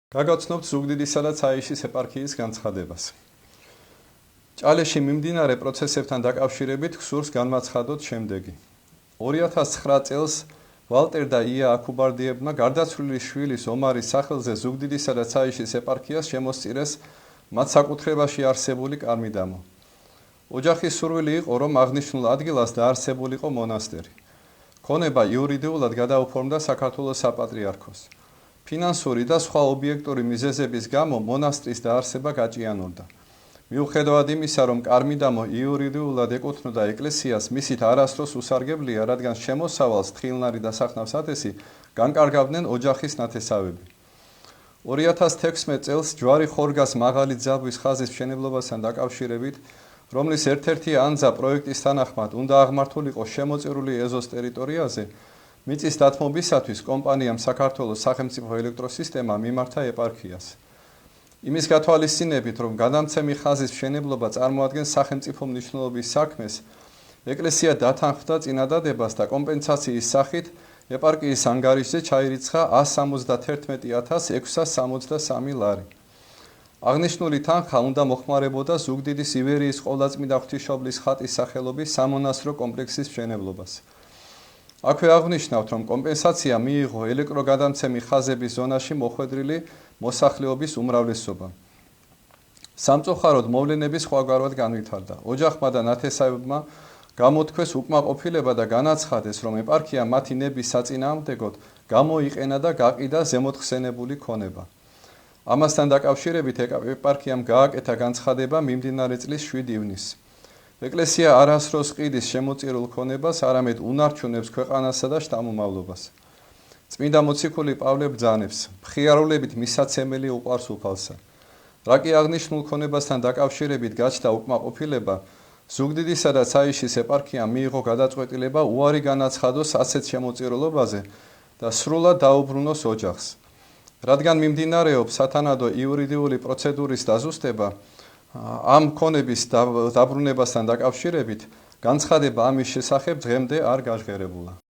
გაგაცნობთ ზუგდიდისა და ცაიშის ეპარქიის განცხადებას. ჭალეში მიმდინარე პროცესებთან დაკავშირებით გსურს განმაცხადოთ შემდეგი. 2009 წელს ვალტერ და ია აკუბარდიებმა გარდაცვლილი შვილის ომარის სახელზე ზუგდიდისა და ცაიშის ეპარქიას შემოსწირეს მათ საკუთრებაში არსებული კარ-მიდამო. ოჯახის სურვილი იყო, რომ აღნიშნულ ადგილას დაარსებულიყო მონასტერი. ქონება იურიდიულად გადაუფორმდა საქართველოს საპატრიარქოს. ფინანსური და სხვა ობიექტური მიზეზების გამო მონასტრის დაარსება გაჭიანურდა. მიუხედავად იმისა, რომ კარ-მიდამო იურიდიულად ეკუთვნოდა ეკლესიას, მისით არასდროს უსარგებლია, რადგან შემოსავალს თხილნარი და სახნავ-სათესი განკარგავდნენ ოჯახის ნათესავები. 2016 წელს ჯვარი ხორგას მაღალი ძაბვის ხაზის მშენებლობასთან დაკავშირებით, რომლის ერთ-ერთი ანძა პროექტის თანახმად უნდა აღმართულიყო შემოწირული ეზოს ტერიტორიაზე, მიწის დათმობისათვის კომპანიამ საქართველოს სახელმწიფო ელექტროსისტემა მიმართა ეპარქიას. იმის გათვალისწინებით, რომ გადამცემი ხაზის მშენებლობა წარმოადგენს სახელმწიფო მნიშვნელობის საქმეს, ეკლესია დათანხმდა წინადადებას და კომპენსაციის სახით ეპარქიის ანგარიშზე ჩაირიცხა 171,663 ლარი. აღნიშნული თანხა უნდა მოხმარებოდა ზუგდიდის ივერიის ყოვლადწმიდა ღვთისმშობლის ხატის სახელობის სამონასტრო კომპლექსის მშენებლობას. აქვე აღნიშნავთ, რომ კომპენსაცია მიიღო ელექტროგადამცემი ხაზების ზონაში მოხვედრილი მოსახლეობის უმრავლესობამ. სამწუხაროდ მოვლენები სხვაგვარად განვითარდა. ოჯახმა და ნათესავებმა გამოთქვეს უკმაყოფილება და განაცხადეს, რომ ეპარქია მათი ნების საწინააღმდეგოდ გამოიყენა და გაყიდა ზემოთხსენებული ქონება. ამასთან დაკავშირებით ეპარქიამ გააკეთა განცხადება მიმდინარე წლის 7 ივნისს. ეკლესია არასდროს ყიდის შემოწირულ ქონებას, არამედ უნარჩუნებს ქვეყანასა და შთამომავლობას. წმინდა მოციქული პავლე ბრძანებს, მხიარულებით მისაცემელი უყვარს უფალსა. რა კი აღნიშნულ ქონებასთან დაკავშირებით გაჩნდა უკმაყოფილება, ზუგდიდისა და ცაიშის ეპარქიამ მიიღო გადაწყვეტილება უარი განაცხადოს ასეთ შემოწირულობაზე და სრულად დაუბრუნოს ოჯახს. რადგან მიმდინარეობს სათანადო იურიდიული პროცედურის დაზუსტება, ამ ქონების დაბრუნებასთან დაკავშირებით განცხადება ამის შესახებ დღემდე არ გაჟღერებულა.